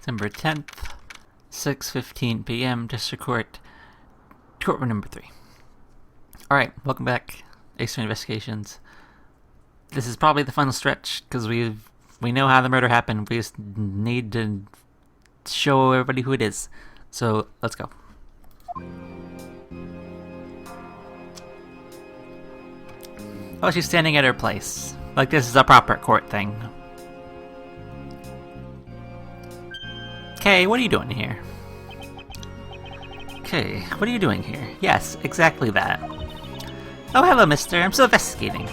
September 10th, 6:15 p.m. District Court, Courtroom number 3. Alright, welcome back, Extra Investigations. This is probably the final stretch, because we know how the murder happened. We just need to show everybody who it is. So, let's go. Oh, she's standing at her place. Like this is a proper court thing. Okay, what are you doing here? Okay, what are you doing here? Yes, exactly that. Oh, hello, mister. I'm still investigating.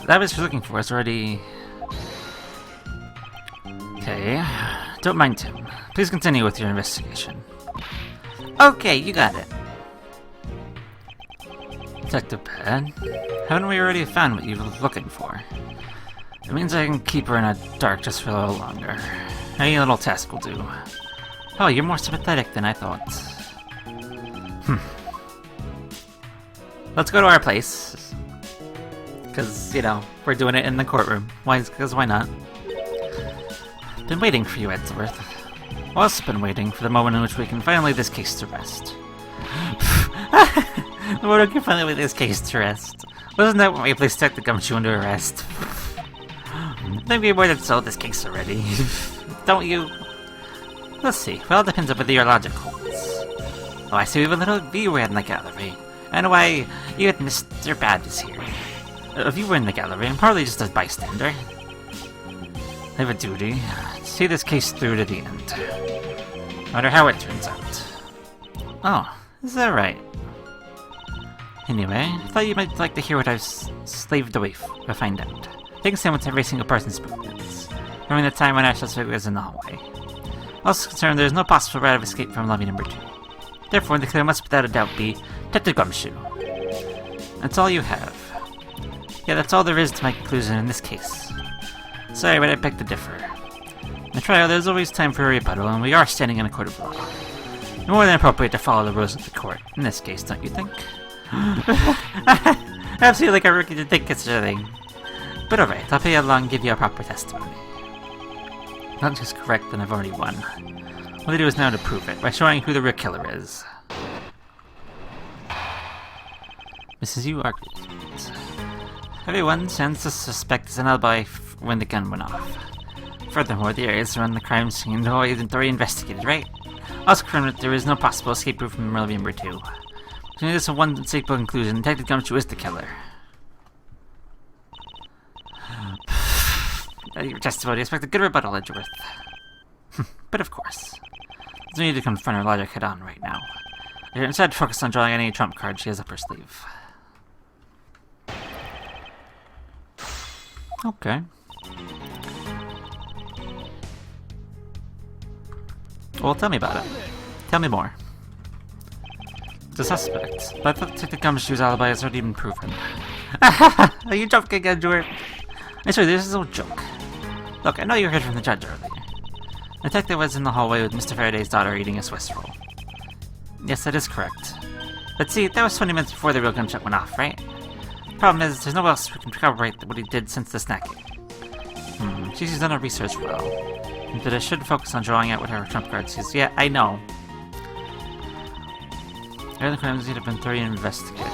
That was what you're looking for. It's already... Okay, don't mind him. Please continue with your investigation. Okay, you got it. Detective Pad, haven't we already found what you were looking for? It means I can keep her in the dark just for a little longer. Any little task will do. Oh, you're more sympathetic than I thought. Let's go to our place. Because, you know, we're doing it in the courtroom. Because why not? Been waiting for you, Edgeworth. I've also been waiting for the moment in which we can finally lay this case to rest. The moment we can finally lay this case to rest. Wasn't that when we placed Detective Gumshoe under arrest? Maybe more than so this case already. Don't you? Let's see. Well, it depends on whether your logic holds. Oh, I see we have a little viewer in the gallery. Anyway, you and Mr. Bad is here. If you were in the gallery, I'm probably just a bystander. I have a duty to see this case through to the end. No matter how it turns out. Oh, is that right? Anyway, I thought you might like to hear what I've slaved away to find out. Taking someone to every single person's movements. During the time when our suspect was in the hallway. Also concerned there is no possible route of escape from lobby number 2. Therefore, the clear must without a doubt be Detective Gumshoe. That's all you have. Yeah, that's all there is to my conclusion in this case. Sorry, but I beg to differ. In the trial, there's always time for a rebuttal, and we are standing in a court of law. More than appropriate to follow the rules of the court, in this case, don't you think? Absolutely like a rookie to think it's a thing. But alright, I'll play along and give you a proper testimony. Not just correct, then I've already won. All they do is now to prove it, by showing who the real killer is. Mrs. You argued. Everyone tends to suspect it's an alibi when the gun went off. Furthermore, the areas around the crime scene are already investigated, right? Also confirmed that there is no possible escape route from lobby number 2. So this is one unmistakable conclusion. Detective Gumshoe is the killer. Your testimony, expect a good rebuttal, Edgeworth. But of course. There's no need to confront her logic head on right now. You're instead focused on drawing any trump card she has up her sleeve. Okay. Well, tell me about it. Tell me more. The suspect, but I thought Detective Gumshoe's alibi has already been proven. Are you joking, Edgeworth? I'm sorry, this is no joke. Look, I know you heard from the judge earlier. The detective was in the hallway with Mr. Faraday's daughter eating a Swiss roll. Yes, that is correct. But see, that was 20 minutes before the real gunshot went off, right? Problem is, there's no one else who can corroborate what he did since the snacking. She's done her research well. And that I should focus on drawing out what her trump cards is. Yeah, I know. Other crimes need to have been thoroughly investigated.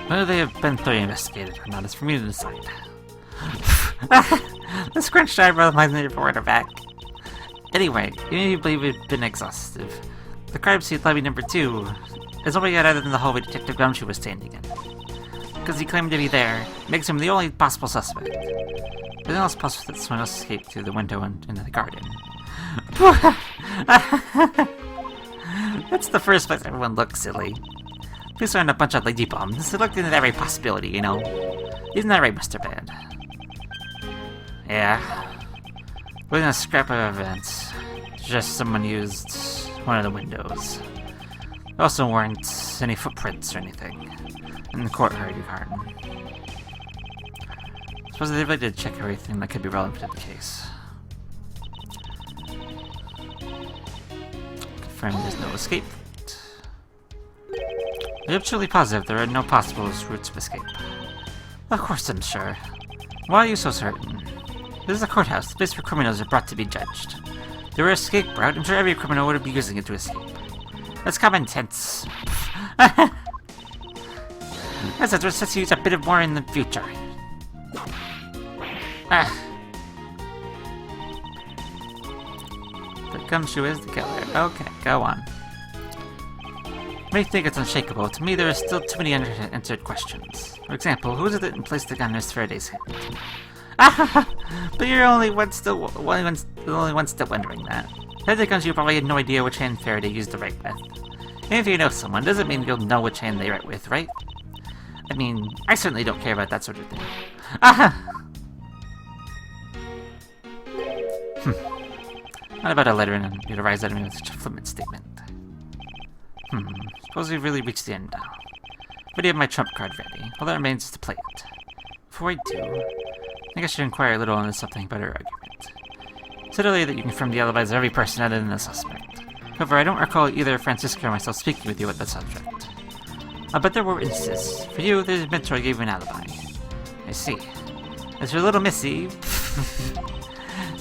Whether they have been thoroughly investigated or not is for me to decide. The scrunched eyebrow reminds me of your quarterback. Anyway, even if you believe we've been exhaustive, the crime scene lobby number 2 is all we got other than the hallway Detective Gumshoe was standing in. Because he claimed to be there, makes him the only possible suspect. There's no else possible that someone else escaped through the window and into the garden. That's the first place everyone looks silly. These aren't a bunch of lady bombs. They looked into every possibility, you know. Isn't that right, Mr. Bad? Yeah. Within a scrap of evidence, just someone used one of the windows. There also weren't any footprints or anything in the courtyard garden. Suppose they really did check everything that could be relevant to the case. Confirm there's no escape. I'm absolutely positive there are no possible routes of escape. Of course I'm sure. Why are you so certain? This is a courthouse, the place where criminals are brought to be judged. If there were an escape route, I'm sure every criminal would be using it to escape. That's common sense. That's what sets you use a bit more in the future. The gumshoe is the killer. Okay, go on. You may think it's unshakable. To me, there are still too many unanswered questions. For example, who is it that placed the gun in Miss Faraday's hand? But you're only one still wondering that. Faraday Gumshoe probably had no idea which hand Faraday used to write with. And if you know someone, doesn't mean you'll know which hand they write with, right? I mean, I certainly don't care about that sort of thing. What about a letter and you'd arise out of me with such a flippant statement? Suppose we've really reached the end now. I already have my trump card ready. All that remains is to play it. Before I do, I think I should inquire a little into something about our argument. You said earlier that you confirmed the alibis of every person other than the suspect. However, I don't recall either Francisco or myself speaking with you at the subject. But there were instances. For you, the mentor gave you an alibi. I see. As for little Missy,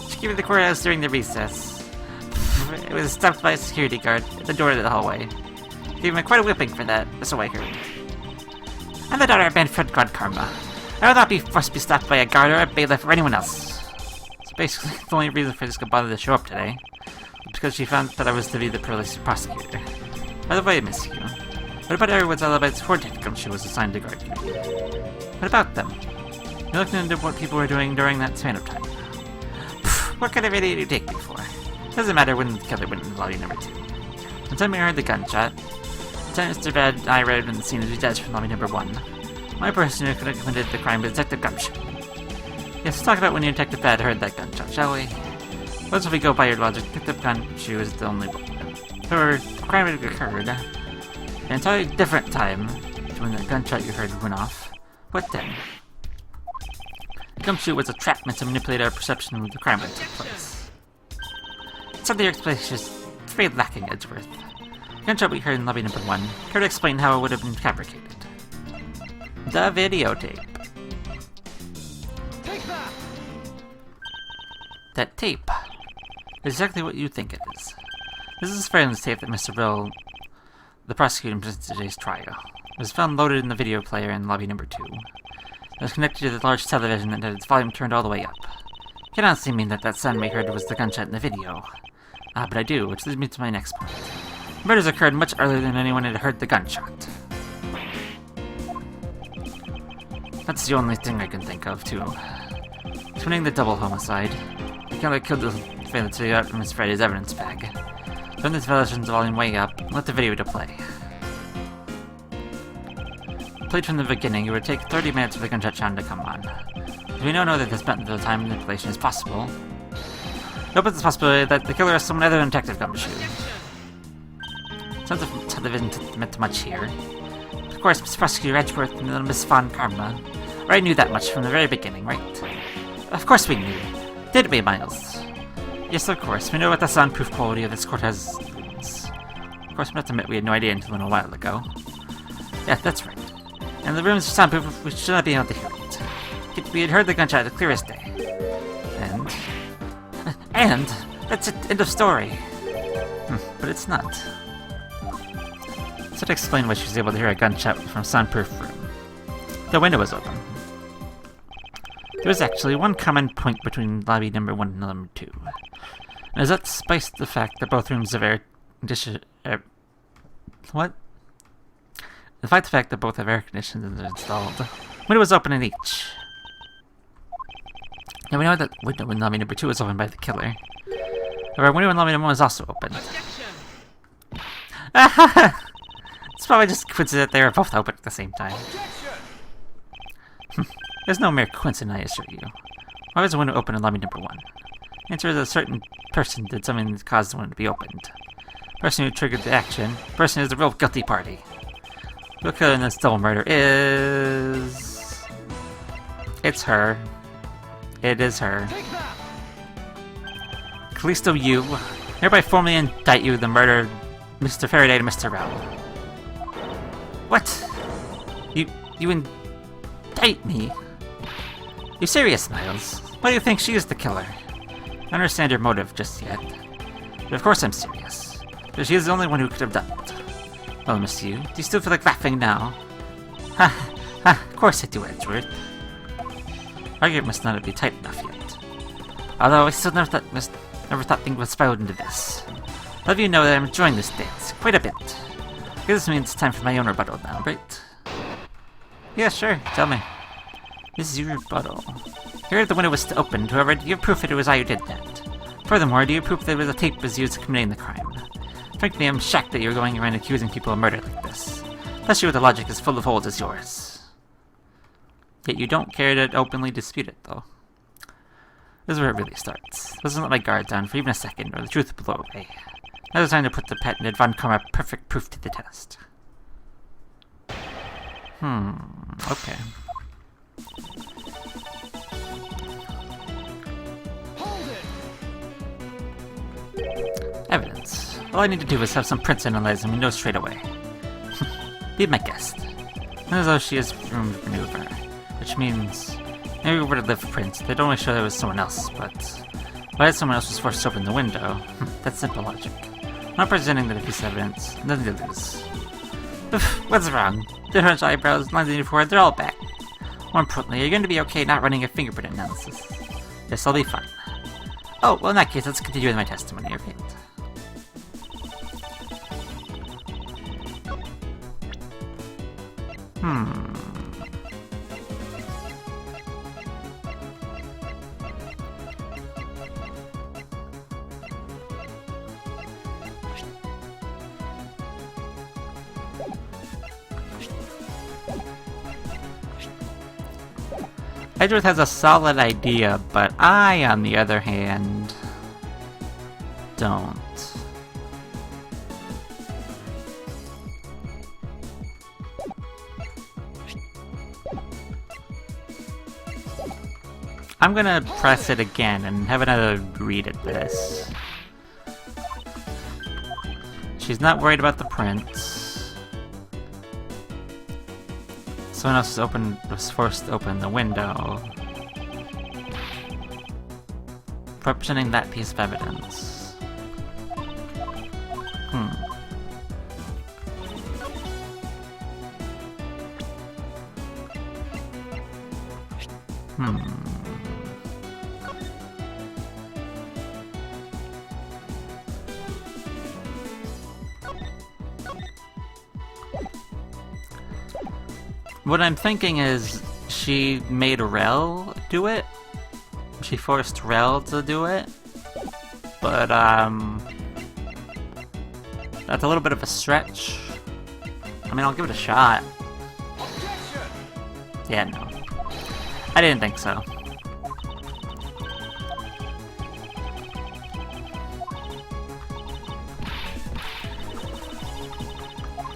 she came to the courthouse during the recess. It was stopped by a security guard at the door of the hallway. Gave him quite a whipping for that, so I heard. I'm the daughter of Manfred God Karma. I will not be forced to be stopped by a guard or a bailiff or anyone else. So basically, the only reason Francisco bothered to show up today was because she found that I was to be the police prosecutor. By the way, Miss Hugh, what about everyone's alibis before Detective Gumshoe was assigned to guard duty? What about them? You looked into what people were doing during that span of time. What kind of idiot do you take me for? Doesn't matter when the killer went in lobby number 2. The time we heard the gunshot, Lieutenant Mr. Bad and I arrived on the scene as we judged from lobby number 1. My person who could have committed the crime was Detective Gumshoe. Yes, let's talk about when Detective Bad heard that gunshot, shall we? Once if we go by your logic, Detective Gumshoe is the only one. However, the crime had occurred at an entirely different time to when the gunshot you heard went off. What then? Gumshoe was a trap meant to manipulate our perception of the crime that took place. Sadly, your explanation is very lacking, Edgeworth. The gunshot we heard in lobby number 1. Care to explain how it would have been fabricated? The videotape. Take that! That tape is exactly what you think it is. This is surveillance tape that Mr. Bill, the prosecutor, presented today's trial. It was found loaded in the video player in lobby number 2. It was connected to the large television and had its volume turned all the way up. It can honestly mean that sound we heard was the gunshot in the video. But I do, which leads me to my next point. The murders occurred much earlier than anyone had heard the gunshot. That's the only thing I can think of, too. Explaining the double homicide. The killer killed the failed to get out from Miss Freddy's evidence bag. Turn the television's volume way up and let the video to play. Played from the beginning, it would take 30 minutes for the gunshot sound to come on. We now know that this method of time manipulation is possible. It opens the possibility that the killer is someone other than Detective Gumshoe. Sounds of television meant much here. Of course, Miss Prosecutor Edgeworth and little Miss Von Karma. I knew that much from the very beginning, right? Of course we knew. Didn't we, Miles? Yes, of course. We know what the soundproof quality of this court has. Of course, we have to admit we had no idea until a while ago. Yeah, that's right. And the room's soundproof, we should not be able to hear it. We had heard the gunshot the clearest day. And that's it. End of story. But it's not. So to explain why she was able to hear a gunshot from a soundproof room. The window was open. There was actually one common point between lobby number 1 and number 2. And is that despite the fact that both rooms have air conditioning... What? Despite the fact that both have air conditioners installed. The window was open in each. Now we know that window in lobby number 2 was opened by the killer. However, window in lobby number 1 was also open. It's probably just a coincidence that they were both open at the same time. There's no mere coincidence, I assure you. Why was the window open in lobby number 1? The answer is a certain person did something that caused the window to be opened. The person who triggered the action. The person is the real guilty party. The killer in this double murder is... It's her. It is her. Callisto, you hereby formally indict you the murder of Mr. Faraday and Mr. Rowell. What? You indict me? You serious, Miles? Why do you think she is the killer? I don't understand your motive just yet. But of course I'm serious. But she is the only one who could have done it. Well, monsieur, do you still feel like laughing now? Ha ha, of course I do, Edgeworth. Argument must not be tight enough yet. Although I still never thought things would spiral into this. I'll have you know that I'm enjoying this dance quite a bit. I guess this means it's time for my own rebuttal now, right? Yeah, sure, tell me. This is your rebuttal. Here the window was opened, however, do you have proof that it was I who did that? Furthermore, do you have proof that the tape was used to committing the crime? Frankly, I'm shocked that you're going around accusing people of murder like this. Especially with the logic as full of holes as yours. Yet you don't care to openly dispute it, though. This is where it really starts. I wasn't let my guard down for even a second, or the truth would blow away. Now it's time to put the patented Von Karma perfect proof to the test. Okay. Evidence. All I need to do is have some prints analyzed and we know straight away. Be my guest. And as though she has room to maneuver. Which means, maybe we were to live prints. They'd only show that it was someone else, but why that someone else was forced to open the window? That's simple logic. I'm not presenting that a piece of evidence. Nothing to lose. What's wrong? Different eyebrows, lines in your forehead, they're all back. More importantly, you're going to be okay not running a fingerprint analysis. Yes, I'll be fine. Oh, well in that case, let's continue with my testimony, okay? Edgeworth has a solid idea, but I, on the other hand, don't. I'm gonna press it again and have another read at this. She's not worried about the prints. Someone else was forced to open the window. Representing that piece of evidence. What I'm thinking is she made Rel do it. She forced Rel to do it. But, that's a little bit of a stretch. I mean, I'll give it a shot. Yeah, no. I didn't think so.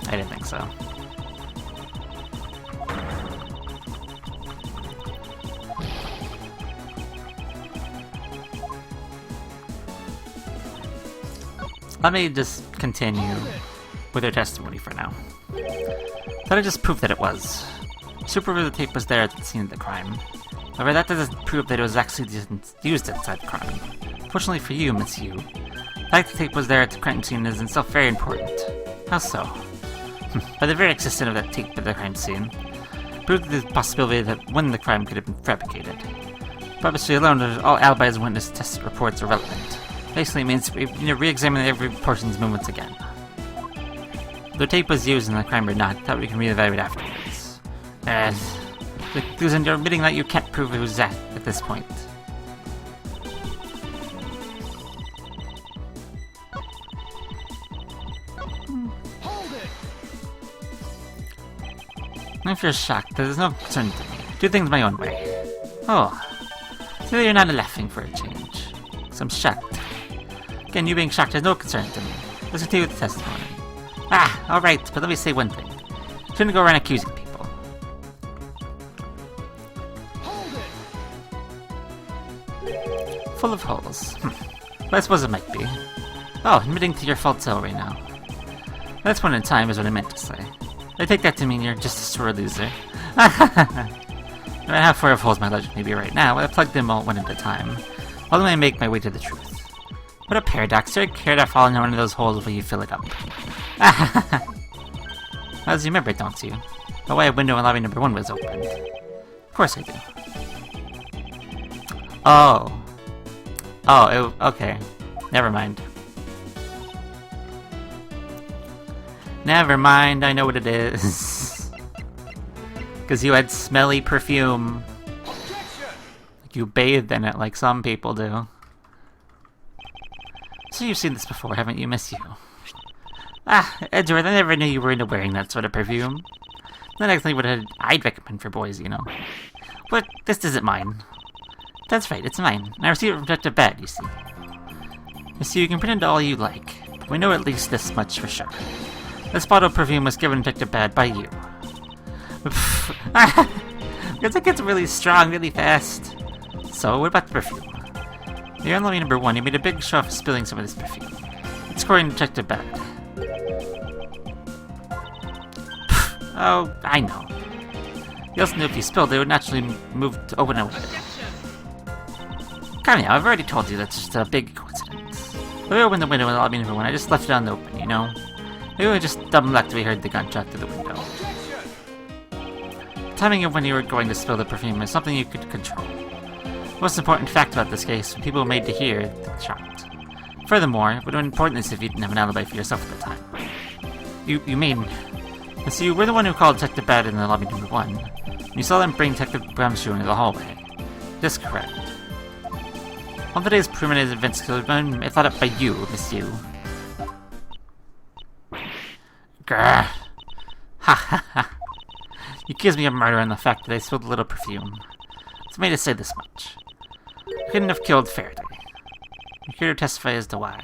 I didn't think so. Let me just continue with her testimony for now. Let I just prove that it was. Supervisor tape was there at the scene of the crime. However, that doesn't prove that it was actually used inside the crime. Fortunately for you, Miss Yu, the fact the tape was there at the crime scene is itself very important. How so? By the very existence of that tape at the crime scene, proved the possibility that when the crime could have been fabricated. Obviously alone, all alibis and witness test reports are relevant. Basically, it means we need to re-examine every person's movements again. The tape was used in the crime or not, that we can re-evaluate afterwards. You're admitting that you can't prove it was that at this point. If you're shocked, there's no concern to me. Do things my own way. Oh, so you're not laughing for a change. So I'm shocked. Again, you being shocked has no concern to me. Let's continue with the testimony. Alright, but let me say one thing. You shouldn't go around accusing people. Full of holes. Well, I suppose it might be. Oh, admitting to your fault right now. That's one in time is what I meant to say. I take that to mean you're just a sore loser. No matter how far of holes my logic may be right now, I plugged them all one at a time, while I make my way to the truth. What a paradox. You're scared of falling in one of those holes while you fill it up. As you remember, don't you? The way a window in lobby number 1 was opened. Of course I do. Oh. Oh, okay. Never mind. Never mind, I know what it is. Because you had smelly perfume. You bathed in it like some people do. So you've seen this before, haven't you, Miss You? Ah, Edgeworth, I never knew you were into wearing that sort of perfume. Not exactly what I'd recommend for boys, you know. But this isn't mine. That's right, it's mine. I received it from Dr. Bad, you see. You see, you can pretend all you like, but we know at least this much for sure. This bottle of perfume was given to Dr. Bad by you. Because it gets really strong really fast. So, what about the perfume? You're on lobby number 1, you made a big show of spilling some of this perfume. It's according to Dr. Bad. Oh, I know. You also knew if you spilled it, it would naturally move to open a window. Come now, I've already told you that's just a big coincidence. When we opened the window in the lobby number 1, I just left it on the open, you know? Maybe we just dumb luck that we heard the gunshot through the window. The timing of when you were going to spill the perfume is something you could control. The most important fact about this case, when people were made to hear, the shot. Furthermore, it would have been important if you didn't have an alibi for yourself at the time. You mean... So you were the one who called Detective Bad in the lobby number 1. You saw them bring Detective Gumshoe into the hallway. That's correct. All today's preliminary events could have been thought up by you, Miss You. Grr. Ha ha ha. You accused me of murder and the fact that I spilled a little perfume. It's made to say this much. I couldn't have killed Faraday. I'm here to testify as to why.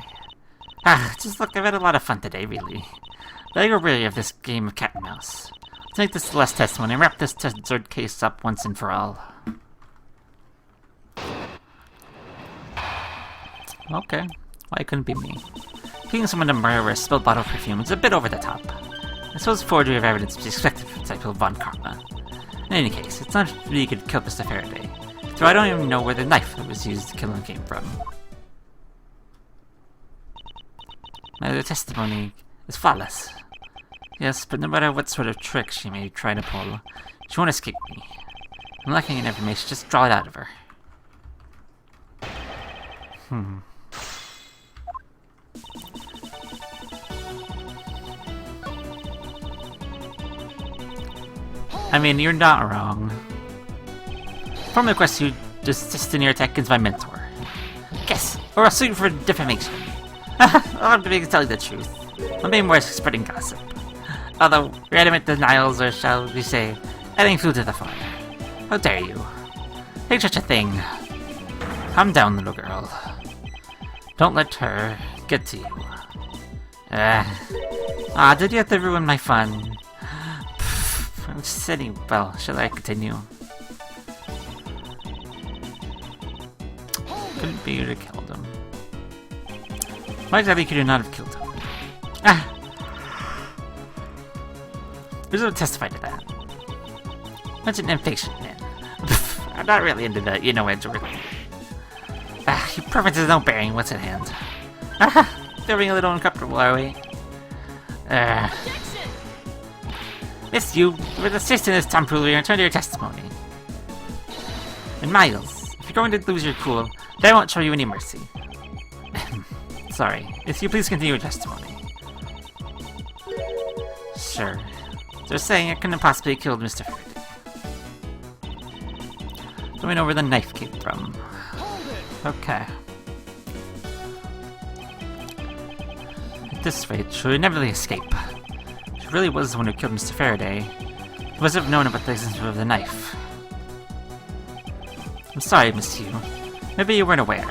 Just look, I've had a lot of fun today, really. But I go weary of this game of cat and mouse. Let's make this the last testimony and wrap this Zord case up once and for all. Okay. Why it couldn't be me? Accusing someone to murder with a spilled bottle of perfume is a bit over the top. I suppose forgery of evidence would be expected from type of Von Karma. In any case, it's not really you could kill Mr. Faraday, so I don't even know where the knife that was used to kill him came from. My testimony is flawless. Yes, but no matter what sort of trick she may try to pull, she won't escape me. I'm lacking in information, just draw it out of her. I mean, you're not wrong. Formally request you desist in your attack against my mentor. Yes, or I'll sue you for defamation. I'll have to tell you the truth. I'm being more spreading gossip. Although, your adamant denials, or shall we say, adding fuel to the fire. How dare you? Take such a thing. Calm down, little girl. Don't let her get to you. Did you have to ruin my fun? I'm just sitting. Well, shall I continue? Couldn't be you to kill them. Why exactly could you not have killed him? Who's going to testify to that? That's an impatient man. I'm not really into that, you know, Edgeworth. Your preferences no bearing what's at hand. Feeling a little uncomfortable, are we? Miss You, with assist in this tomfoolery and return to your testimony. And Miles, if you're going to lose your cool, then I won't show you any mercy. Sorry, if you please continue your testimony. Sure. They're saying I couldn't have possibly killed Mr. Faraday. Don't we know where the knife came from? Okay. At this rate, she would never escape. She really was the one who killed Mr. Faraday. She must have known about the existence of the knife. I'm sorry, Miss Hugh. Maybe you weren't aware.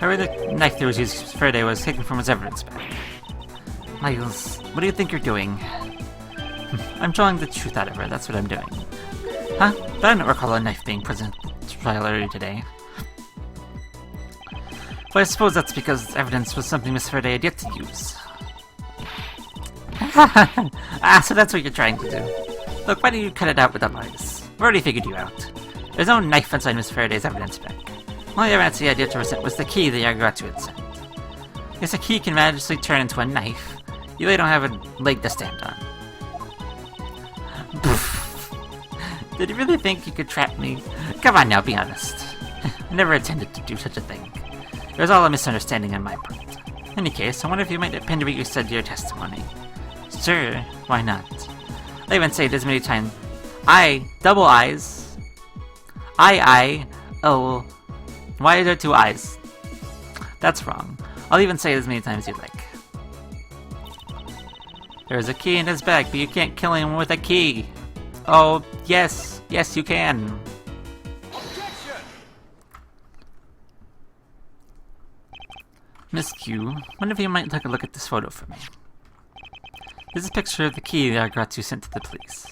However, the knife that was used against Faraday was taken from his evidence bag. Miles, what do you think you're doing? I'm drawing the truth out of her, that's what I'm doing. Huh? But I don't recall a knife being present at the trial earlier today. But I suppose that's because evidence was something Miss Faraday had yet to use. So that's what you're trying to do. Look, why don't you cut it out with the lies? I've already figured you out. There's no knife inside Miss Faraday's evidence bag. Only evidence the idea to present was the key the Yaguratsu had sent. Guess a key can magically turn into a knife. You really don't have a leg to stand on. Did you really think you could trap me? Come on now, be honest. I never intended to do such a thing. It was all a misunderstanding on my part. In any case, I wonder if you might depend on what you said to your testimony. Sure, why not? I even say it as many times. Double I's. Oh. Why are there two I's? That's wrong. I'll even say it as many times as you like. There's a key in his bag, but you can't kill him with a key. Oh, yes. Yes, you can. Miss Q, wonder if you might take a look at this photo for me. This is a picture of the key the Yaguratsu sent to the police.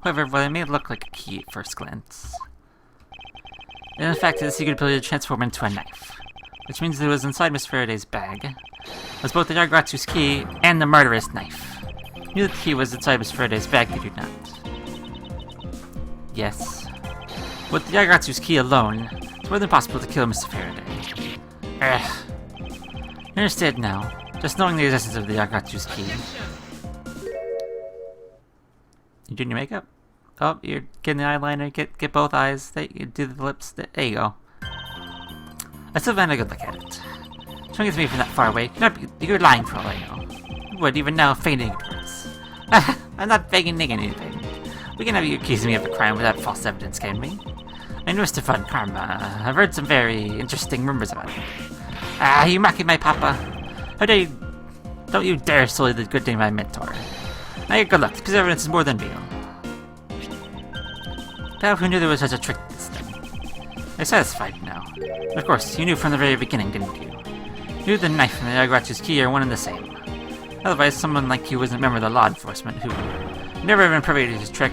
However, while it may look like a key at first glance, in fact it has the secret ability to transform into a knife, which means that it was inside Miss Faraday's bag was both the Yaguratsu's key and the murderous knife. You knew that the key was inside Miss Faraday's bag, did you not? Yes. With the Yaguratsu's key alone, it's more than possible to kill Mr. Faraday. I understand now, just knowing the existence of the Yaguratsu's key. You doing your makeup? Oh, you're getting the eyeliner, get both eyes, you do the lips, there you go. I still haven't had a good look at it. Showing it to me from that far away, you're lying for all I know. You would even now feigning ignorance. I'm not feigning anything. We can have you accuse me of a crime without false evidence, can we? I know Mr. Fun Karma. I've heard some very interesting rumors about it. You mocking my papa? How dare you? Don't you dare sully the good name of my mentor. Now you're good luck, this piece of evidence is more than real. Now who knew there was such a trick to this thing? You're satisfied now. Of course, you knew from the very beginning, didn't you? You knew the knife and the Yaguratsu's key are one and the same. Otherwise, someone like you wasn't a member of the law enforcement who never been privy to his trick,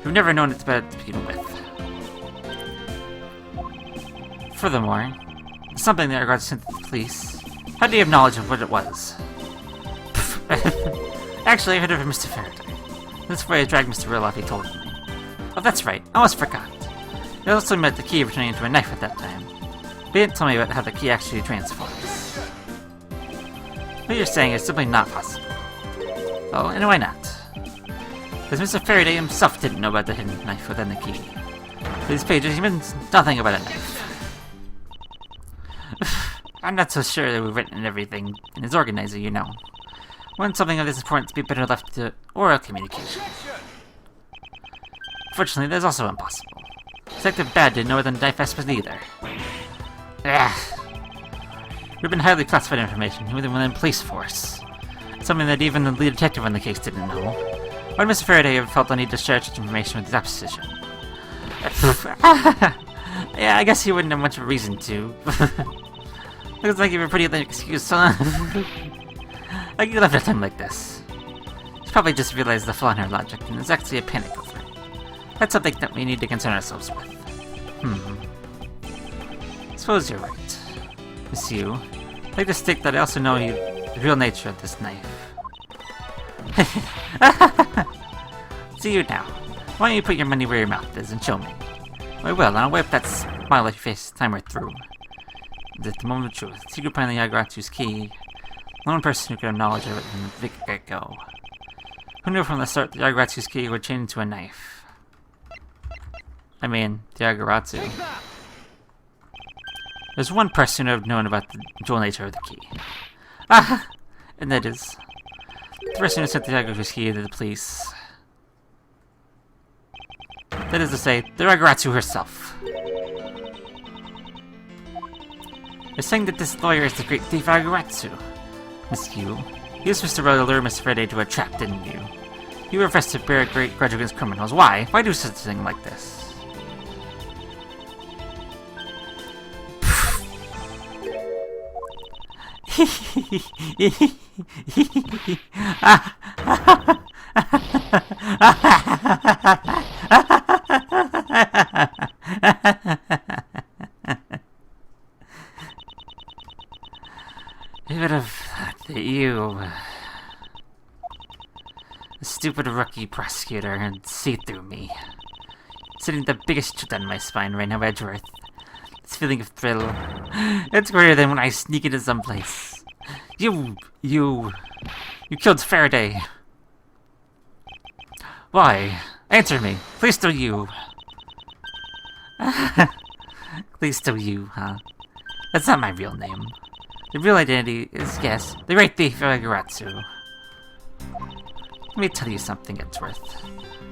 who've never known it's bad to begin with. Furthermore, something that Yaguratsu sent to the police. How do you have knowledge of what it was? Actually, I heard it from Mr. Faraday. That's why I dragged Mr. Rill off, he told me. Oh, that's right, I almost forgot. He also meant the key returning into a knife at that time. But he didn't tell me about how the key actually transforms. What you're saying is simply not possible. Oh, and why not? Because Mr. Faraday himself didn't know about the hidden knife within the key. These pages, he meant nothing about a knife. I'm not so sure that we've written everything in his organizer, you know. When something of this importance be better left to oral communication. Fortunately, that's also impossible. Detective Bad didn't know what the knife aspect either. We've been highly classified information, even within the police force. Something that even the lead detective on the case didn't know. Why did Mr. Faraday have felt the need to share such information with his opposition? Yeah, I guess he wouldn't have much of a reason to. Looks like you have a pretty lame excuse, huh? Like you left at a time like this. She probably just realized the flaw in her logic, and there's actually a panic over it. That's something that we need to concern ourselves with. Suppose you're right. Miss you. I'd like to state that I also know the real nature of this knife. See you now. Why don't you put your money where your mouth is and show me? I will, and I'll wipe that smile off your face time we're through. At the moment of truth, secret behind the Yaguratsu's key. One person who could have knowledge of it from the get-go. Who knew from the start the Yaguratsu's key would change into a knife? I mean, the Yaguratsu. There's one person who would have known about the dual nature of the key. And that is the person who sent the Yaguratsu's key to the police. That is to say, the Yaguratsu herself. You're saying that this lawyer is the great thief Yaguratsu. Miss Yu, you used Mr. Rowe to lure Miss Faraday to a trap, didn't you? You were arrested to bear a great grudge against criminals. Why? Why do such a thing like this? I would have thought that you, the stupid rookie prosecutor, had see through me. sitting the biggest shit on my spine right now, Edgeworth. This feeling of thrill. It's greater than when I sneak into someplace. You killed Faraday. Why? Answer me. Please still you. Please still you, huh? That's not my real name. The real identity is, yes, the great thief Agaratsu. Let me tell you something, Edgeworth.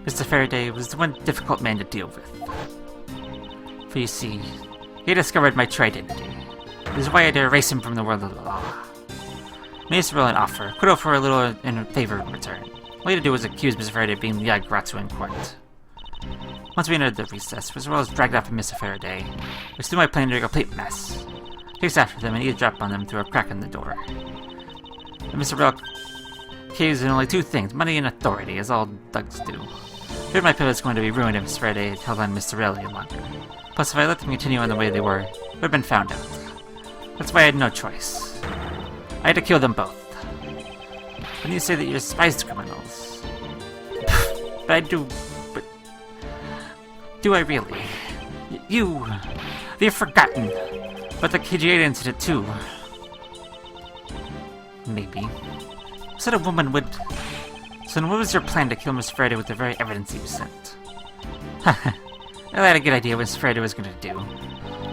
Mr. Faraday was the one difficult man to deal with. For you see, he discovered my true identity. It is why I had to erase him from the world of the law. Made Mr. an offer, could offer a little in favor in return. All he had to do was accuse Mr. Faraday of being the Agaratsu in court. Once we entered the recess, Mr. was dragged off from Mr. Faraday, which threw my plane into a complete mess. Chased after them and eavesdropped on them through a crack in the door. And Mr. Rel caves in only two things, money and authority, as all thugs do. I feared my pivot was going to be ruined if Mr. Faraday had held on Mr. Rel any longer. Plus, if I let them continue on the way they were, it would have been found out. That's why I had no choice. I had to kill them both. When you say that you're spies criminals. But I do... But... Do I really? You've forgotten. But the KGA incident too. Maybe. Said a woman would... So then what was your plan to kill Miss Faraday with the very evidence you sent? I had a good idea what Miss Faraday was going to do.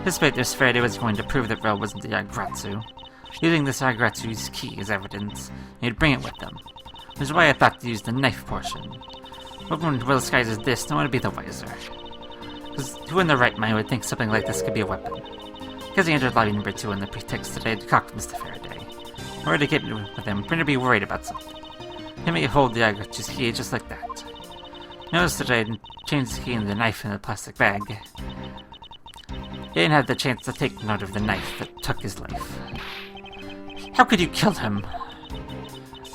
Despite Miss Faraday was going to prove that Rel wasn't the Agaratsu. Using this Agaratsu's key as evidence, and he'd bring it with them. Which is why I thought to use the knife portion. When well disguised as this, no one would be the wiser. Because who in their right mind would think something like this could be a weapon? Because he entered lobby number 2 on the pretext that I had cocked Mr. Faraday. In order to get with him, Printer be worried about something. He may hold the Agaratsu's key just like that. Notice that I had changed the key and the knife in the plastic bag. He didn't have the chance to take note of the knife that took his life. How could you kill him?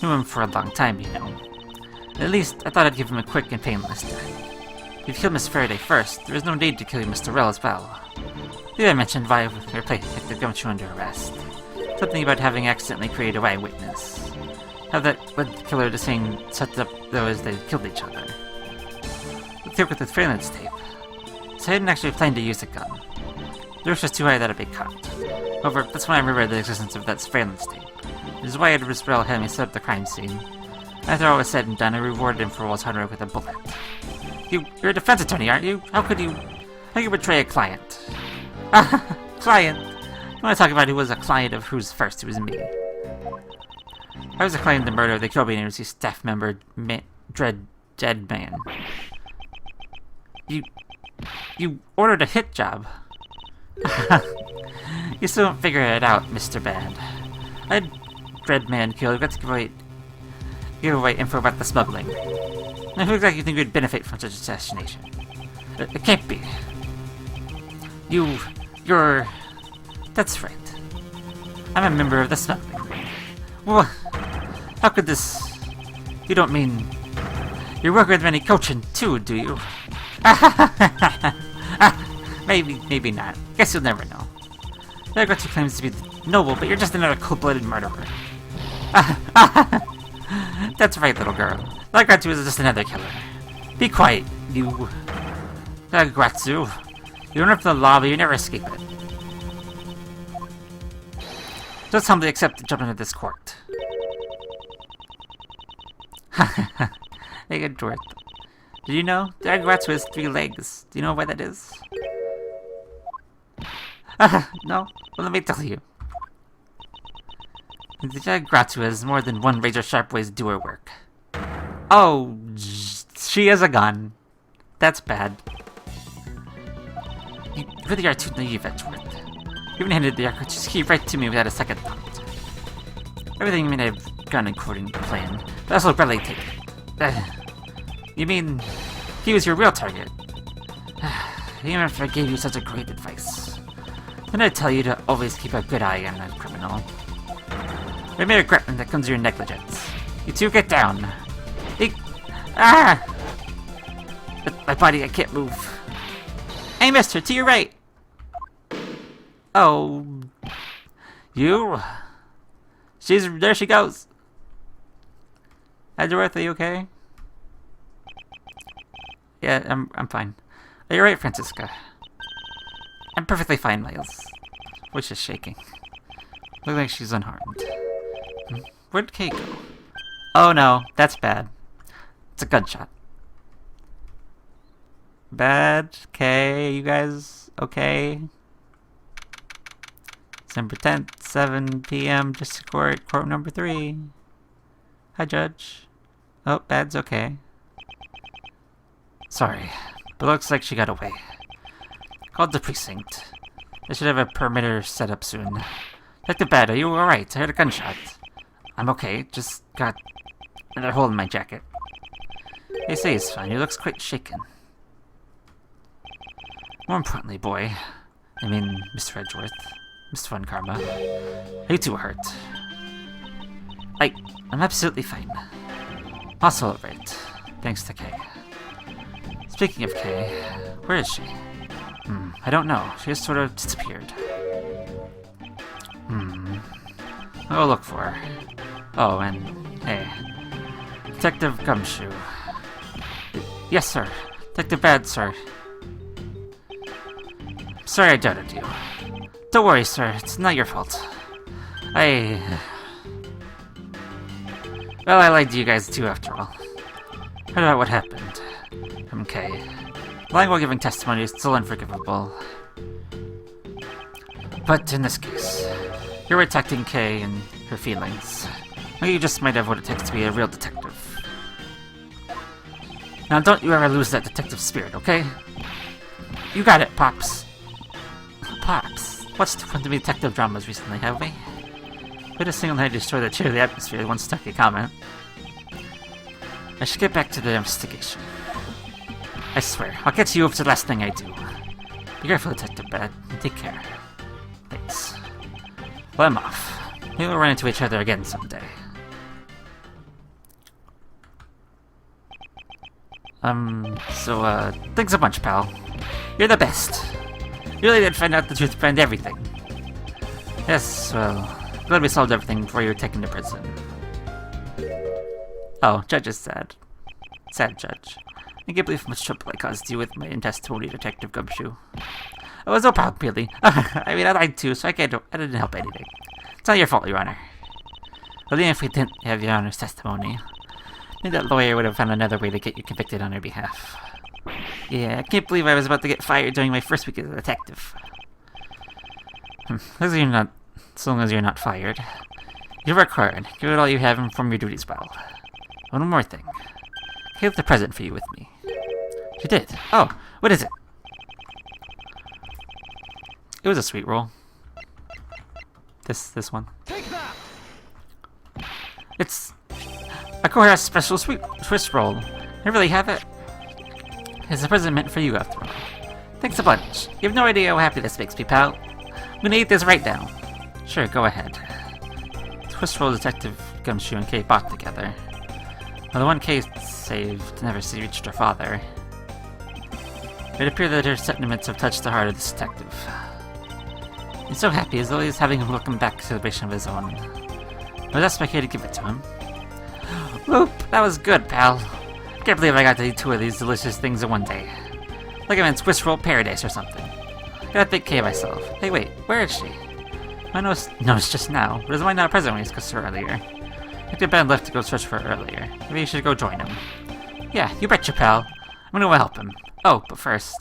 Knew him for a long time, you know. At least, I thought I'd give him a quick and painless death. If you killed Miss Faraday first, there was no need to kill Mr. Rel as well. I mentioned why your place had to Gumshoe under arrest. Something about having accidentally created a eyewitness. How that led the killer to saying set up though as they killed each other. The trick with the surveillance tape. So I didn't actually plan to use a gun. The risk was too high that I'd be caught. However, that's when I remembered the existence of that surveillance tape. This is why Edward Rel had me set up the crime scene. After all was said and done, I rewarded him for his hard work with a bullet. You're a defense attorney, aren't you? How could you betray a client? Client? You want to talk about who was a client of who's first? It was me. I was a client of the murder of the Kobe University staff member, Dead Man. You ordered a hit job. You still don't figure it out, Mr. Bad. I had Dreadman killed. Got to give away info about the smuggling. Now, who exactly think would benefit from such assassination? It can't be. You're... That's right. I'm a member of the smuggling ring. Well, how could this... You don't mean... You work with many coaching too, do you? Maybe not. Guess you'll never know. Agaratsu claims to be noble, but you're just another cold-blooded murderer. That's right, little girl. Agaratsu is just another killer. Be quiet, you... Agaratsu. You run up to the law, but you never escape it. Just humbly accept to jump into this court. Hey, Edgeworth. Did you know? The Agaratsu has 3 legs. Do you know why that is? No? Well, let me tell you. The Agaratsu has more than one razor-sharp ways to do her work. Oh, she has a gun. That's bad. You really are too naive, Edgeworth. You even handed the Agaratsu's key right to me without a second thought. Everything may have gone according to plan, but also barely take it. You mean he was your real target? Even after I gave you such a great advice. Didn't I tell you to always keep a good eye on a criminal? I may regret when that comes to your negligence. You two get down. My body, I can't move. Hey, mister, to your right. Oh. You? There she goes. Edgeworth, are you okay? Yeah, I'm fine. Oh, you're right, Francisca. I'm perfectly fine, Miles. Voice is shaking. Looks like she's unharmed. Where'd Kay go? Oh no, that's bad. It's a gunshot. Bad? Kay, you guys okay? December 10th, 7 p.m. District Court, court number 3. Hi, Judge. Oh, Bad's okay. Sorry, but looks like she got away. Called the precinct. They should have a perimeter set up soon. Detective Bad, are you alright? I heard a gunshot. I'm okay, just got another hole in my jacket. They say he's fine, he looks quite shaken. More importantly, boy, I mean, Mr. Edgeworth, Mr. Von Karma, are you too hurt? I'm absolutely fine. Also alright, thanks to Kay. Speaking of Kay, where is she? I don't know. She just sort of disappeared. I'll go look for her. Oh, and hey, Detective Gumshoe. Yes, sir. Detective Bad, sir. Sorry I doubted you. Don't worry, sir. It's not your fault. Well, I lied to you guys too, after all. Heard about what happened. From Kay. Lying while giving testimony is still unforgivable. But in this case, you're protecting Kay and her feelings. Or you just might have what it takes to be a real detective. Now don't you ever lose that detective spirit, okay? You got it, Pops. Pops, watched too many detective dramas recently, have we? Way to single-handedly destroy the cheer of the atmosphere with one stucky comment. I should get back to the investigation. I swear, I'll get you over to the last thing I do. Be careful, Detective Bad, and take care. Thanks. Well, I'm off. Maybe we'll run into each other again someday. Thanks a bunch, pal. You're the best. You really did find out the truth behind everything. Yes, well, glad we solved everything before you were taken to prison. Oh, Judge is sad. Sad Judge. I can't believe how much trouble I caused you with my testimony, Detective Gumshoe. Oh, it's no problem, really. I mean, I lied too, so I didn't help anything. It's not your fault, Your Honor. Well, even if we didn't have Your Honor's testimony, maybe that lawyer would have found another way to get you convicted on her behalf. Yeah, I can't believe I was about to get fired during my first week as a detective. As long as you're not fired. You work hard, give it all you have, and perform your duties well. One more thing. I left a present for you with me. She did? Oh, what is it? It was a sweet roll. This one. Take that! It's a Corehouse special sweet twist roll. I really have it. It's a present meant for you, after all. Thanks a bunch. You have no idea how happy this makes me, pal. I'm gonna eat this right now. Sure, go ahead. Twist roll Detective Gumshoe and Kay bought together. Well, the one Kay saved never reached her father. It appeared that her sentiments have touched the heart of this detective. He's so happy as though he's having a welcome back celebration of his own. I was asked by Kay to give it to him. Whoop! That was good, pal. I can't believe I got to eat 2 of these delicious things in one day. Like I'm in Swiss roll paradise or something. Gotta think Kay myself. Hey, wait, where is she? I noticed just now, but why not present when he discussed her earlier? Detective Ben left to go search for her earlier. Maybe you should go join him. Yeah, you betcha, pal. I'm gonna go help him. Oh, but first...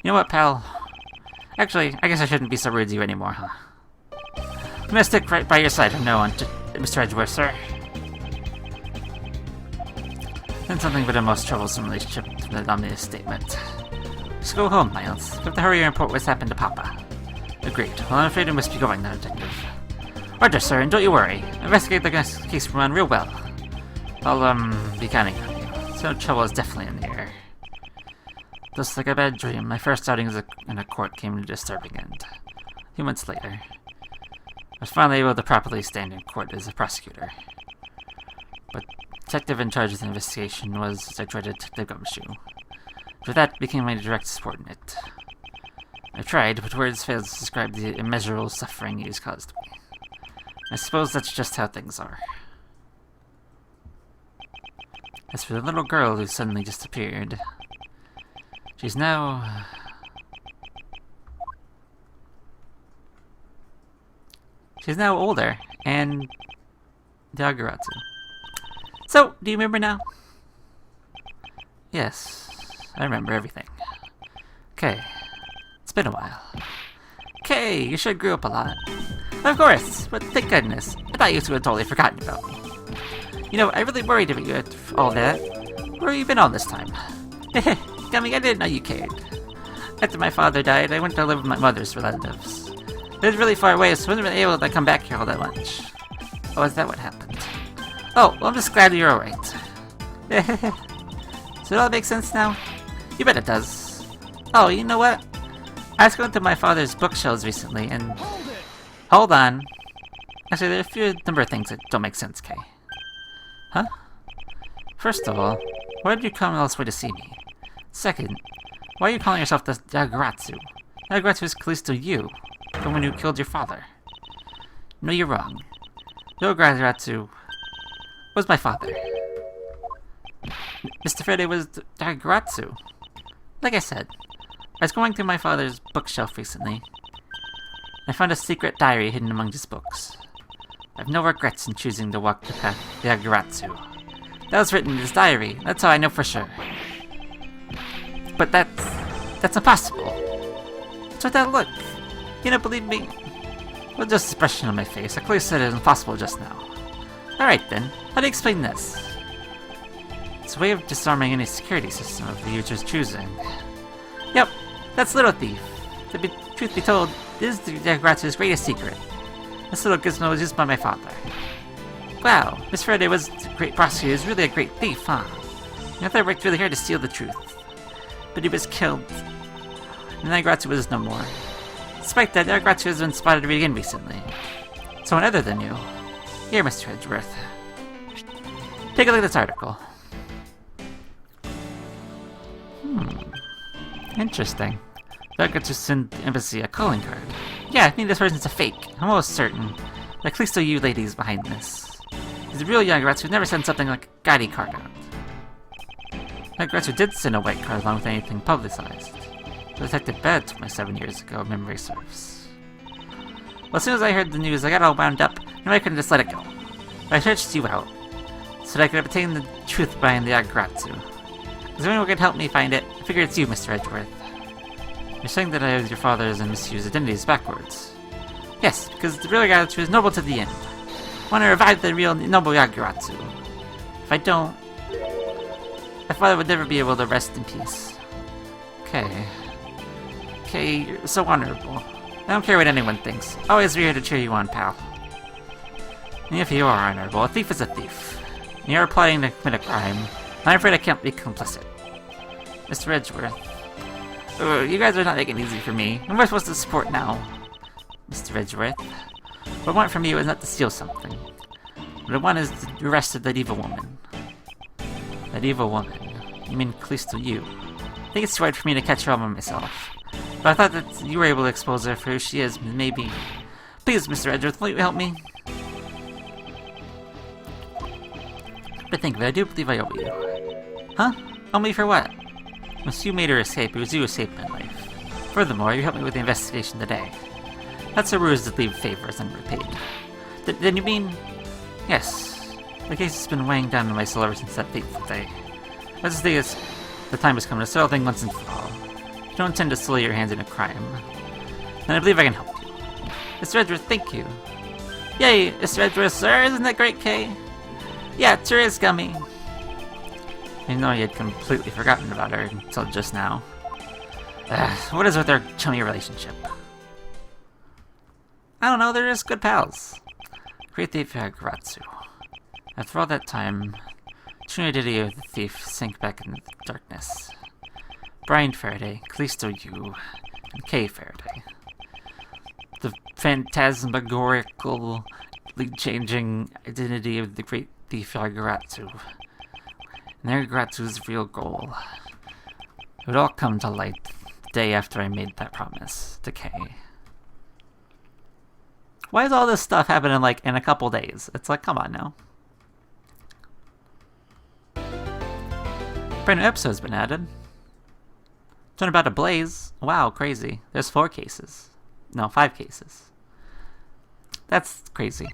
You know what, pal? Actually, I guess I shouldn't be so rude to you anymore, huh? I'm gonna stick right by your side from now on, Mr. Edgeworth, sir. Then something but a most troublesome relationship from the ominous statement. Just go home, Miles. You have to hurry and report what's happened to Papa. Agreed. Well, I'm afraid I must be going now, Detective. Roger, sir, and don't you worry. Investigate the case from on real well. I'll, be counting on you. So trouble is definitely in the air. Just like a bad dream, my first outing in a court came to a disturbing end. A few months later, I was finally able to properly stand in court as a prosecutor. But the detective in charge of the investigation was, as I dreaded, Detective Gumshoe. For that became my direct subordinate. I tried, but words failed to describe the immeasurable suffering he has caused me. I suppose that's just how things are. As for the little girl who suddenly disappeared, She's now... She's now older, and... Yagurazu. So, do you remember now? Yes, I remember everything. Okay, it's been a while. Okay, you sure grew up a lot. Of course, but thank goodness. I thought you two had totally forgotten about me. You know, I really worried about you at all that. Where have you been all this time? Gummy, I didn't know you cared. After my father died, I went to live with my mother's relatives. They lived really far away, so I wasn't really able to come back here all that much. Oh, is that what happened? Oh, well, I'm just glad you're alright. So it all makes sense now? You bet it does. Oh, you know what? I was going through my father's bookshelves recently, and... Hold on. Actually, there are a few number of things that don't make sense, Kay. Huh? First of all, why did you come all this way to see me? Second, why are you calling yourself the Yagurazu? Yagurazu is Callisto you, the one who killed your father. No, you're wrong. Yagurazu was my father. Mr. Faraday was Yagurazu. Like I said, I was going through my father's bookshelf recently. I found a secret diary hidden among his books. I have no regrets in choosing to walk the path of Yagurazu. That was written in his diary, that's how I know for sure. But that's impossible. What's with that look? You don't believe me? Well, just the expression on my face. I clearly said it was impossible just now. Alright then, how do you explain this? It's a way of disarming any security system of the user's choosing. Yep, that's Little Thief. Truth be told, this is the Yagurazu's greatest secret. This little gizmo was used by my father. Wow, Miss Faraday was a great prosecutor, is really a great thief, huh? I thought I worked really hard to steal the truth. But he was killed. And Yagurazu was no more. Despite that, Yagurazu has been spotted again recently. Someone other than you. Here, Mr. Edgeworth. Take a look at this article. Interesting. Yagurazu sent the embassy a calling card. Yeah, I think this person's a fake. I'm almost certain. At least you ladies behind this. The real Yagurazu never sent something like a guiding card out. Yagurazu did send a white card along with anything publicized. Detective Bed told me 7 years ago, if memory serves. Well, as soon as I heard the news, I got all wound up, and I couldn't just let it go. But I searched you out, so that I could obtain the truth behind the Yagurazu. Is there anyone who could help me find it? I figure it's you, Mr. Edgeworth. You're saying that I have your father's and misused identities backwards. Yes, because the real Yagurazu is noble to the end. I want to revive the real noble Yagurazu. If I don't, my father would never be able to rest in peace. Okay. Okay, you're so honorable. I don't care what anyone thinks. Always here to cheer you on, pal. And if you are honorable, a thief is a thief. And you're plotting to commit a crime. I'm afraid I can't be complicit. Mr. Edgeworth. You guys are not making it easy for me. Who am I supposed to support now? Mr. Edgeworth. What I want from you is not to steal something. What I want is to arrest that evil woman. That evil woman? You mean Callisto you? I think it's too hard for me to catch her all by myself. But I thought that you were able to expose her for who she is, maybe... Please, Mr. Edgeworth, will you help me? But think of it, I do believe I owe you. Huh? Owe me for what? Once you made her escape, it was you who saved my life. Furthermore, you helped me with the investigation today. That's a ruse to leave favors unrepaid. Then you mean... Yes. The case has been weighing down on my soul ever since that fateful day. I just think the time has come to settle things once and for all. You don't intend to soil your hands in a crime. And I believe I can help you. Mr. Edgeworth, thank you. Yay, Mr. Edgeworth, sir, isn't that great, Kay? Yeah, it sure is, Gummy. I know you had completely forgotten about her until just now. What is with their chummy relationship? I don't know, they're just good pals. Great thief Yagurazu. After all that time, true identity of the thief sank back into the darkness. Brian Faraday, Callisto you, and Kay Faraday. The phantasmagorically changing identity of the great thief Yagurazu. And Yagurazu's real goal. It would all come to light the day after I made that promise to Kay. Why is all this stuff happening like in a couple days? It's like, come on now. Brand new episode's been added. Turn about to blaze. Wow, crazy. There's 4 cases. No, 5 cases. That's crazy.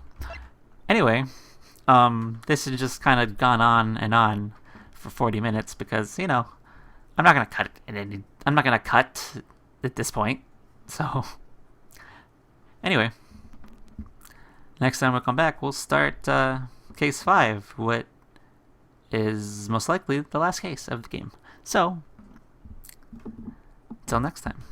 Anyway, this has just kind of gone on and on for 40 minutes because, you know, I'm not gonna cut it. I'm not gonna cut at this point. So, anyway, next time we'll come back, we'll start case 5, what is most likely the last case of the game. So, until next time.